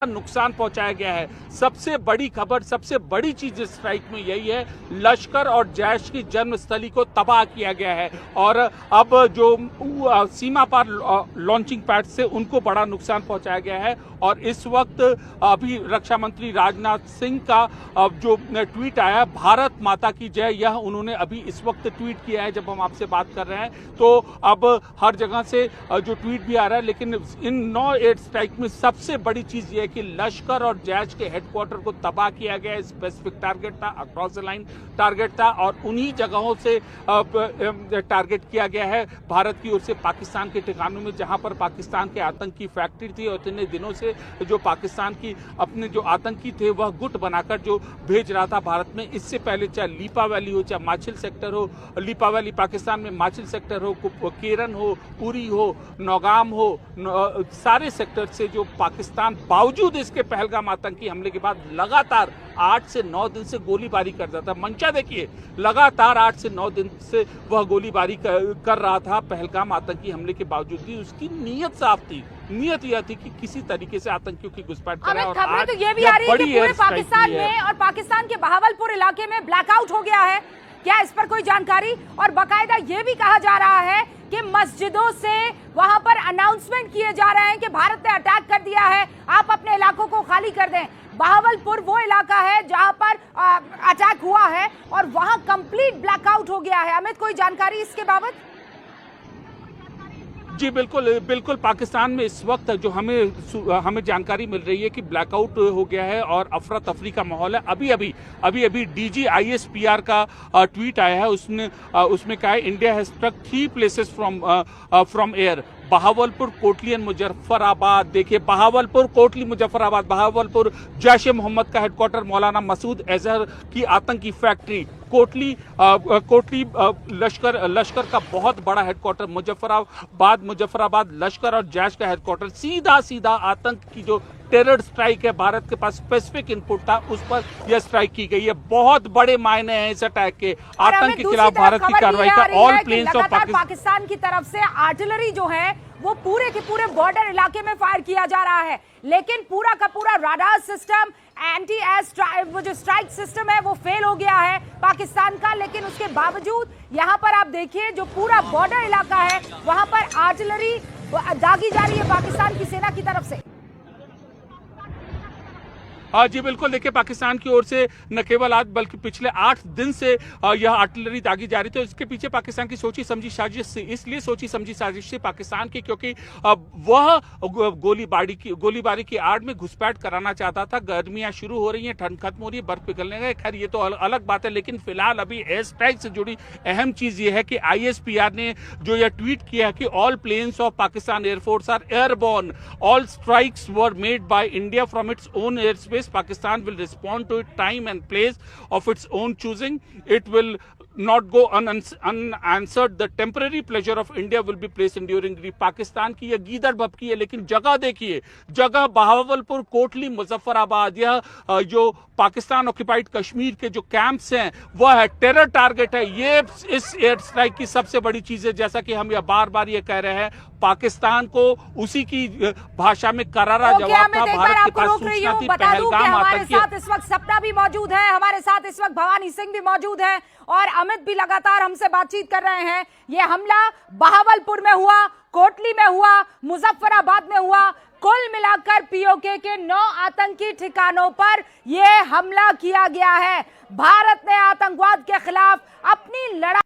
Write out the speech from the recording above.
नुकसान पहुंचाया गया है। सबसे बड़ी खबर, सबसे बड़ी चीज इस स्ट्राइक में यही है, लश्कर और जैश की जन्मस्थली को तबाह किया गया है और अब जो सीमा पार लॉन्चिंग पैड से उनको बड़ा नुकसान पहुंचाया गया है। और इस वक्त अभी रक्षा मंत्री राजनाथ सिंह का जो ट्वीट आया, भारत माता की जय, यह उन्होंने अभी इस वक्त ट्वीट किया है जब हम आपसे बात कर रहे हैं। तो अब हर जगह से जो ट्वीट भी आ रहा है, लेकिन इन 9 एयर स्ट्राइक में सबसे बड़ी चीज ये कि लश्कर और जैश के हेडक्वार्टर को तबाह किया गया। स्पेसिफिक टारगेट था, अक्रॉस द लाइन टारगेट था और उन्हीं जगहों से टारगेट किया गया है भारत की ओर से पाकिस्तान के ठिकानों में, जहां पर पाकिस्तान के आतंकी फैक्ट्री थी और इतने दिनों से जो पाकिस्तान की अपने जो आतंकी थे वह गुट बनाकर जो भेज रहा था भारत में। इससे पहले चाहे लीपा वैली हो, चाहे माछिल सेक्टर हो, लीपा वैली पाकिस्तान में, माछिल सेक्टर हो, केरन हो, उरी हो, नौगाम हो, सारे सेक्टर से जो पाकिस्तान बावजूद इसके पहलगाम आतंकी हमले के बाद लगातार 8 से 9 दिन से गोलीबारी कर रहा था। मंशा देखिए, लगातार 8 से 9 दिन से वह गोलीबारी कर रहा था पहलगाम आतंकी हमले के बावजूद भी। उसकी नीयत साफ थी, नीयत यह थी कि किसी तरीके से आतंकियों की घुसपैठ करें। और खबरें तो ये भी आ रही है कि पूरे पाकिस्तान में और पाकिस्तान के बहावलपुर इलाके में ब्लैकआउट हो गया है, क्या इस पर कोई जानकारी? और बाकायदा ये भी कहा जा रहा है कि मस्जिदों से वहां पर अनाउंसमेंट किए जा रहे हैं कि भारत ने अटैक कर दिया है, आप अपने इलाकों को खाली कर दें। बहावलपुर वो इलाका है जहां पर अटैक हुआ है और वहां कंप्लीट ब्लैकआउट हो गया है। अमित, कोई जानकारी इसके बाबत? जी बिल्कुल पाकिस्तान में इस वक्त जो हमें जानकारी मिल रही है कि ब्लैकआउट हो गया है और अफरा तफरी का माहौल है। अभी डीजी ISPR का ट्वीट आया है, उसमें कहा है India has struck 3 places from air, Bahawalpur, Kotli and Muzaffarabad. देखिए, बहावलपुर, कोटली, मुजफ्फराबाद। बहावलपुर जैश ए मोहम्मद का हेडक्वार्टर, मौलाना मसूद अजहर की आतंकी फैक्ट्री। कोटली लश्कर का बहुत बड़ा हेडक्वार्टर। मुजफ्फराबाद लश्कर और जैश का हेडक्वार्टर। सीधा आतंक की जो टेरर स्ट्राइक है, भारत के पास स्पेसिफिक इनपुट था, उस पर यह स्ट्राइक की गई है। बहुत बड़े मायने हैं इस अटैक के। आतंक के खिलाफ भारत की कार्रवाई का ऑल प्लेन्स ऑफ पाकिस्तान की तरफ से आर्टिलरी जो है वो पूरे के पूरे बॉर्डर इलाके में फायर किया जा रहा है, लेकिन पूरा का पूरा राडार सिस्टम, एंटी एयर वो जो स्ट्राइक सिस्टम है वो फेल हो गया है पाकिस्तान का। लेकिन उसके बावजूद यहाँ पर आप देखिए जो पूरा बॉर्डर इलाका है वहां पर आर्टिलरी दागी जा रही है पाकिस्तान की सेना की तरफ से। हाँ जी बिल्कुल, देखिए पाकिस्तान की ओर से न केवल आज बल्कि पिछले 8 दिन से यह आर्टिलरी दागी जा रही थी। तो इसके पीछे पाकिस्तान की सोची समझी साजिश थी, इसलिए सोची समझी साजिश थी पाकिस्तान की क्योंकि वह गोलीबारी की आड़ में घुसपैठ कराना चाहता था। गर्मियां शुरू हो रही हैं, ठंड खत्म हो रही है, बर्फ पिघलने का, खैर ये तो अलग बात है। लेकिन फिलहाल अभी एयर स्ट्राइक से जुड़ी अहम चीज ये है कि ISPR ने जो यह ट्वीट किया है कि all planes of Pakistan air force are airborne, all strikes were made by India from its own air space, Pakistan will respond to it time and place of its own choosing. It will not go unanswered. The temporary pleasure of India will be placed enduring grief. Pakistan की यह गीदड़ भपकी है, लेकिन जगह देखिए, जगह बहावलपुर, कोटली, मुजफ्फराबाद, यह जो पाकिस्तान ऑक्युपाइड कश्मीर के जो कैंप्स हैं वह है टेरर टारगेट है। ये इस एयर स्ट्राइक की सबसे बड़ी चीज है। जैसा कि हम यह बार ये कह रहे हैं, पाकिस्तान को उसी की भाषा में करारा जवाब था। भारत के पास सूचना थी पहलगाम आतंकी। हमारे साथ इस वक्त सपना भी मौजूद है, हमारे साथ इस वक्त भवानी सिंह भी मौजूद है और अमित भी लगातार हमसे बातचीत कर रहे हैं। ये हमला बहावलपुर में हुआ, कोटली में हुआ, मुजफ्फराबाद में हुआ, कुल मिलाकर POK के 9 आतंकी ठिकानों पर यह हमला किया गया है। भारत ने आतंकवाद के खिलाफ अपनी लड़ाई